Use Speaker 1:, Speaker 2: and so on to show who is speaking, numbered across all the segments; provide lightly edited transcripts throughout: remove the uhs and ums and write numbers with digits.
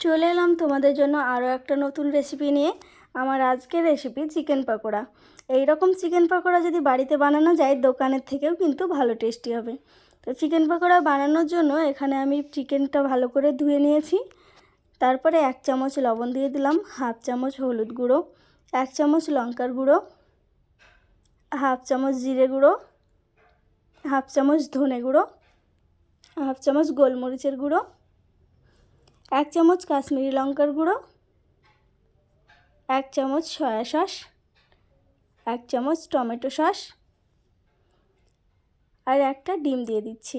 Speaker 1: চলে এলাম তোমাদের জন্য আরও একটা নতুন রেসিপি নিয়ে। আমার আজকের রেসিপি চিকেন পকোড়া। এই রকম চিকেন পকোড়া যদি বাড়িতে বানানো যায় দোকানের থেকেও কিন্তু ভালো টেস্টি হবে। তো চিকেন পকোড়া বানানোর জন্য এখানে আমি চিকেনটা ভালো করে ধুয়ে নিয়েছি। তারপরে 1 চামচ লবণ দিয়ে দিলাম, 1/2 চামচ হলুদ গুঁড়ো, 1 চামচ লঙ্কার গুঁড়ো, 1/2 চামচ জিরে গুঁড়ো, 1/2 চামচ ধনে গুঁড়ো, 1/2 চামচ গোলমরিচের গুঁড়ো, 1 চামচ কাশ্মীরি লঙ্কার গুঁড়ো, 1 চামচ সয়া সস, 1 চামচ টমেটো সস আর একটা ডিম দিয়ে দিচ্ছি।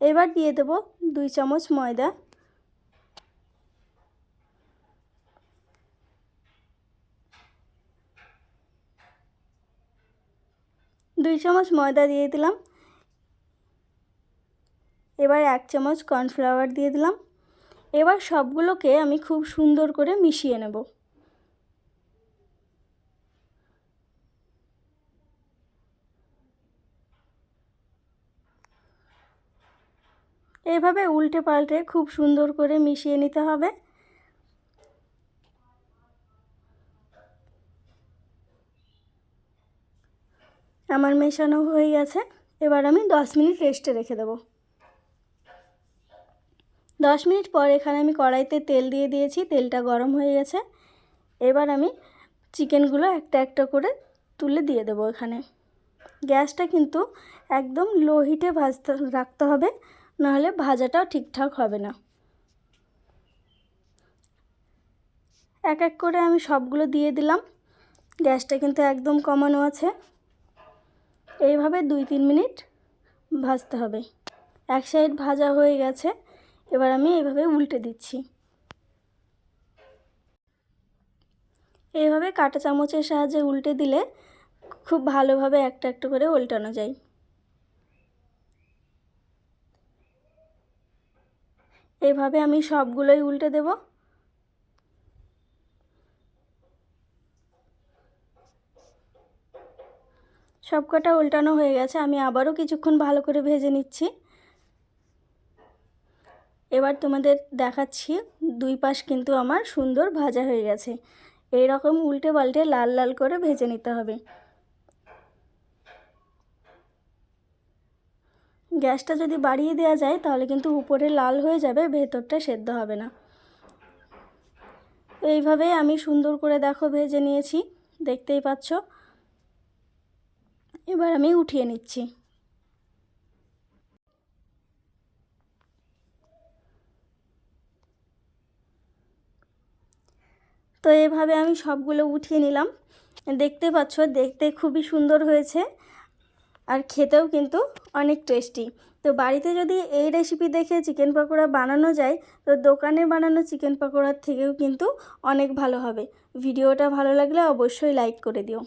Speaker 1: এবার দিয়ে দেব 2 চামচ ময়দা। দুই চামচ ময়দা দিয়ে দিলাম। এবার 1 চামচ কর্নফ্লাওয়ার দিয়ে দিলাম। এবার সবগুলোকে আমি খুব সুন্দর করে মিশিয়ে নেব। এইভাবে উল্টে পাল্টে খুব সুন্দর করে মিশিয়ে নিতে হবে। আমার মেশানো হয়ে গেছে। এবার আমি 10 মিনিট রেস্টে রেখে দেব। 10 মিনিট পর এখানে আমি কড়াইতে তেল দিয়ে দিয়েছি, তেলটা গরম হয়ে গেছে। এবার আমি চিকেনগুলো একটা একটা করে তুলে দিয়ে দেবো এখানে। গ্যাসটা কিন্তু একদম লো হিটে রাখতে হবে, নাহলে ভাজাটাও ঠিকঠাক হবে না। এক এক করে আমি সবগুলো দিয়ে দিলাম। গ্যাসটা কিন্তু একদম কমানো আছে। এইভাবে 2-3 মিনিট ভাজতে হবে। এক সাইড ভাজা হয়ে গেছে। এবার আমি এইভাবে উল্টে দিচ্ছি। এইভাবে কাঁটা চামচের সাহায্যে উল্টে দিলে খুব ভালোভাবে একটা একটা করে উল্টানো যায়। এইভাবে আমি সবগুলোই উল্টে দেব। সবকটা উল্টানো হয়ে গেছে। আমি আবারও কিছুক্ষণ ভালো করে ভেজে নিচ্ছি। এবার তোমাদের দেখাচ্ছি দুই পাশ কিন্তু আমার সুন্দর ভাজা হয়ে গেছে। এই রকম উল্টে পাল্টে লাল লাল করে ভেজে নিতে হবে। গ্যাসটা যদি বাড়িয়ে দেওয়া যায় তাহলে কিন্তু উপরে লাল হয়ে যাবে, ভেতরটা সেদ্ধ হবে না। এইভাবে আমি সুন্দর করে দেখো ভেজে নিয়েছি, দেখতেই পাচ্ছ। এবার আমি উঠিয়ে নিচ্ছি। তো এভাবে আমি সবগুলো উঠিয়ে নিলাম। দেখতে পাচ্ছ, দেখতে খুবই সুন্দর হয়েছে আর খেতেও কিন্তু অনেক টেস্টি। তো বাড়িতে যদি এই রেসিপি দেখে চিকেন পকোড়া বানানো যায় তো দোকানে বানানো চিকেন পকোড়ার থেকেও কিন্তু অনেক ভালো হবে। ভিডিওটা ভালো লাগলে অবশ্যই লাইক করে দিও।